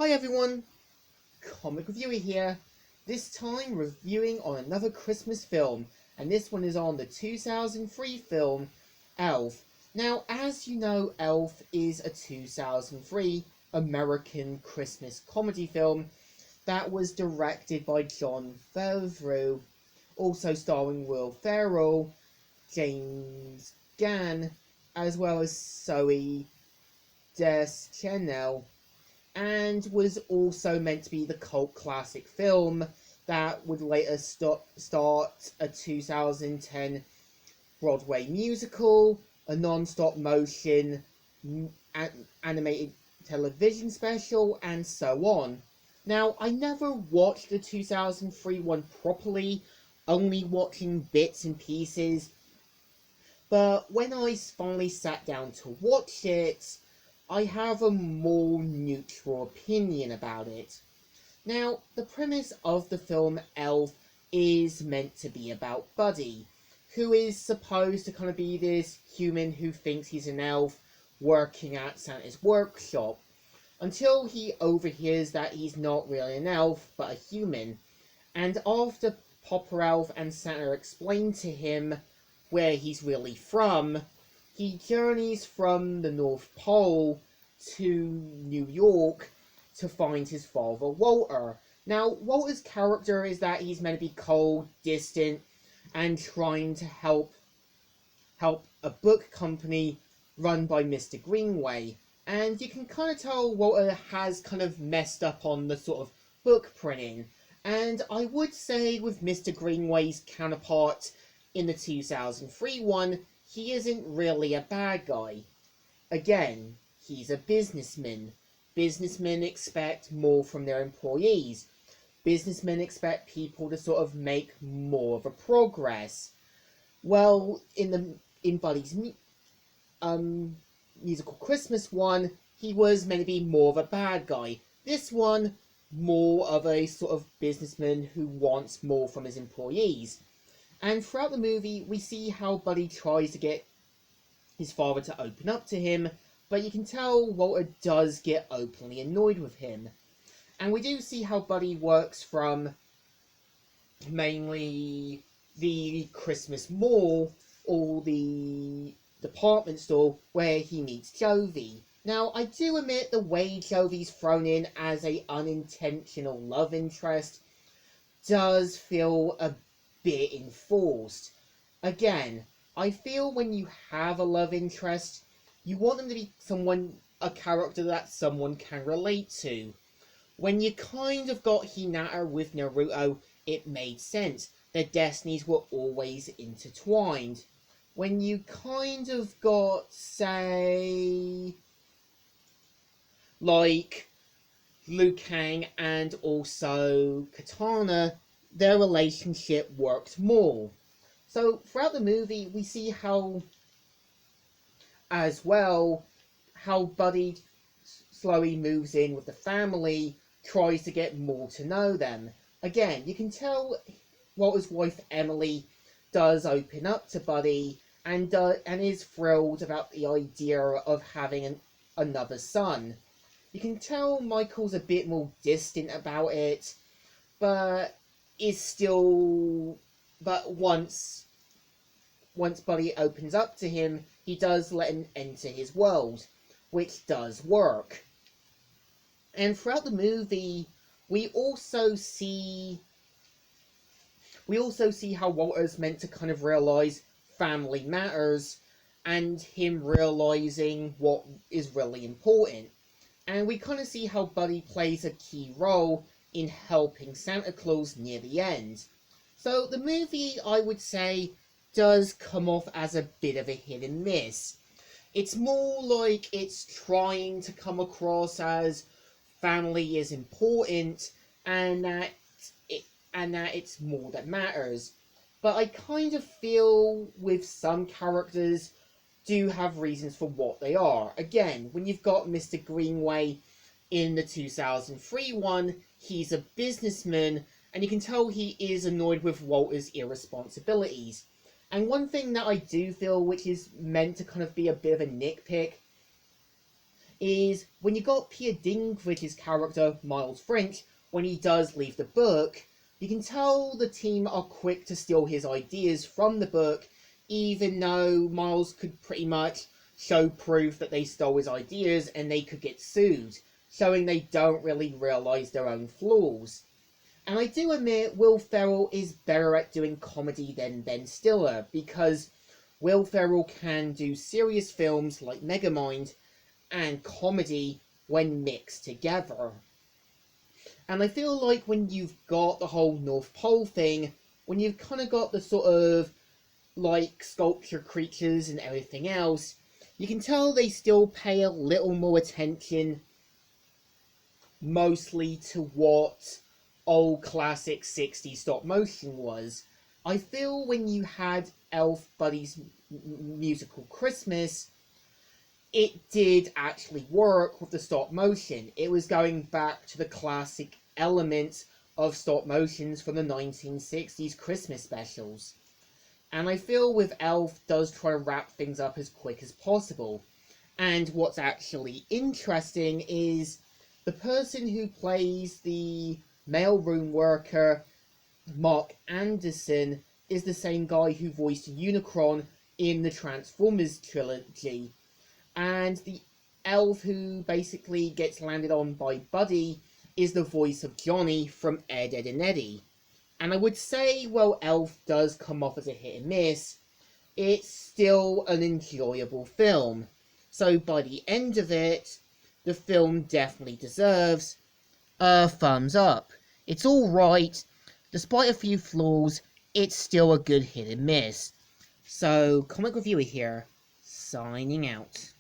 Hi everyone, Comic Reviewer here. This time reviewing on another Christmas film, and this one is on the 2003 film Elf. Now, as you know, Elf is a 2003 American Christmas comedy film that was directed by Jon Favreau, also starring Will Ferrell, James Caan, as well as Zoe Deschanel, and was also meant to be the cult classic film that would later start a 2010 Broadway musical, a non-stop motion animated television special, and so on. Now, I never watched the 2003 one properly, only watching bits and pieces, but when I finally sat down to watch it, I have a more neutral opinion about it. Now, the premise of the film Elf is meant to be about Buddy, who is supposed to kind of be this human who thinks he's an elf working at Santa's workshop, until he overhears that he's not really an elf but a human. And after Popper Elf and Santa explain to him where he's really from, he journeys from the North Pole to New York to find his father, Walter. Now, Walter's character is that he's meant to be cold, distant, and trying to help a book company run by Mr. Greenway. And you can kind of tell Walter has kind of messed up on the sort of book printing. And I would say with Mr. Greenway's counterpart in the 2003 one, he isn't really a bad guy. Again, he's a businessman. Businessmen expect more from their employees. Businessmen expect people to sort of make more of a progress. Well, in Buddy's musical Christmas one, he was meant to be more of a bad guy. This one, more of a sort of businessman who wants more from his employees. And throughout the movie, we see how Buddy tries to get his father to open up to him, but you can tell Walter does get openly annoyed with him. And we do see how Buddy works from mainly the Christmas mall or the department store where he meets Jovi. Now, I do admit the way Jovi's thrown in as a unintentional love interest does feel a bit enforced. Again, I feel when you have a love interest, you want them to be a character that someone can relate to. When you kind of got Hinata with Naruto, it made sense. Their destinies were always intertwined. When you kind of got, say, like Liu Kang and also Katana, their relationship worked more. So throughout the movie, we see how, as well, how Buddy slowly moves in with the family, tries to get more to know them. Again, you can tell Walter's wife Emily does open up to Buddy and is thrilled about the idea of having another son. You can tell Michael's a bit more distant about it, but is still. But once Buddy opens up to him, he does let him enter his world, which does work. And throughout the movie, we also see we also see how Walter's meant to kind of realize family matters and him realizing what is really important. And we kind of see how Buddy plays a key role in helping Santa Claus near the end. So the movie, I would say, does come off as a bit of a hit and miss. It's more like it's trying to come across as family is important and it and that it's more that matters. But I kind of feel with some characters do have reasons for what they are. Again, when you've got Mr. Greenway in the 2003 one, he's a businessman, and you can tell he is annoyed with Walter's irresponsibilities. And one thing that I do feel, which is meant to kind of be a bit of a nitpick, is when you got Peter Dinklage's character, Miles French, when he does leave the book, you can tell the team are quick to steal his ideas from the book, even though Miles could pretty much show proof that they stole his ideas and they could get sued, showing they don't really realise their own flaws. And I do admit Will Ferrell is better at doing comedy than Ben Stiller, because Will Ferrell can do serious films like Megamind and comedy when mixed together. And I feel like when you've got the whole North Pole thing, when you've kind of got the sort of like sculpture creatures and everything else, you can tell they still pay a little more attention mostly to what old classic 60s stop motion was. I feel when you had Elf Buddy's musical Christmas, it did actually work with the stop motion. It was going back to the classic elements of stop motions from the 1960s Christmas specials. And I feel with Elf does try to wrap things up as quick as possible. And what's actually interesting is the person who plays the mailroom worker, Mark Anderson, is the same guy who voiced Unicron in the Transformers trilogy. And the elf who basically gets landed on by Buddy is the voice of Johnny from Ed, Edd and Eddy. And I would say, while Elf does come off as a hit and miss, it's still an enjoyable film. So by the end of it, the film definitely deserves a thumbs up. It's alright, despite a few flaws, it's still a good hit and miss. So, Comic Reviewer here, signing out.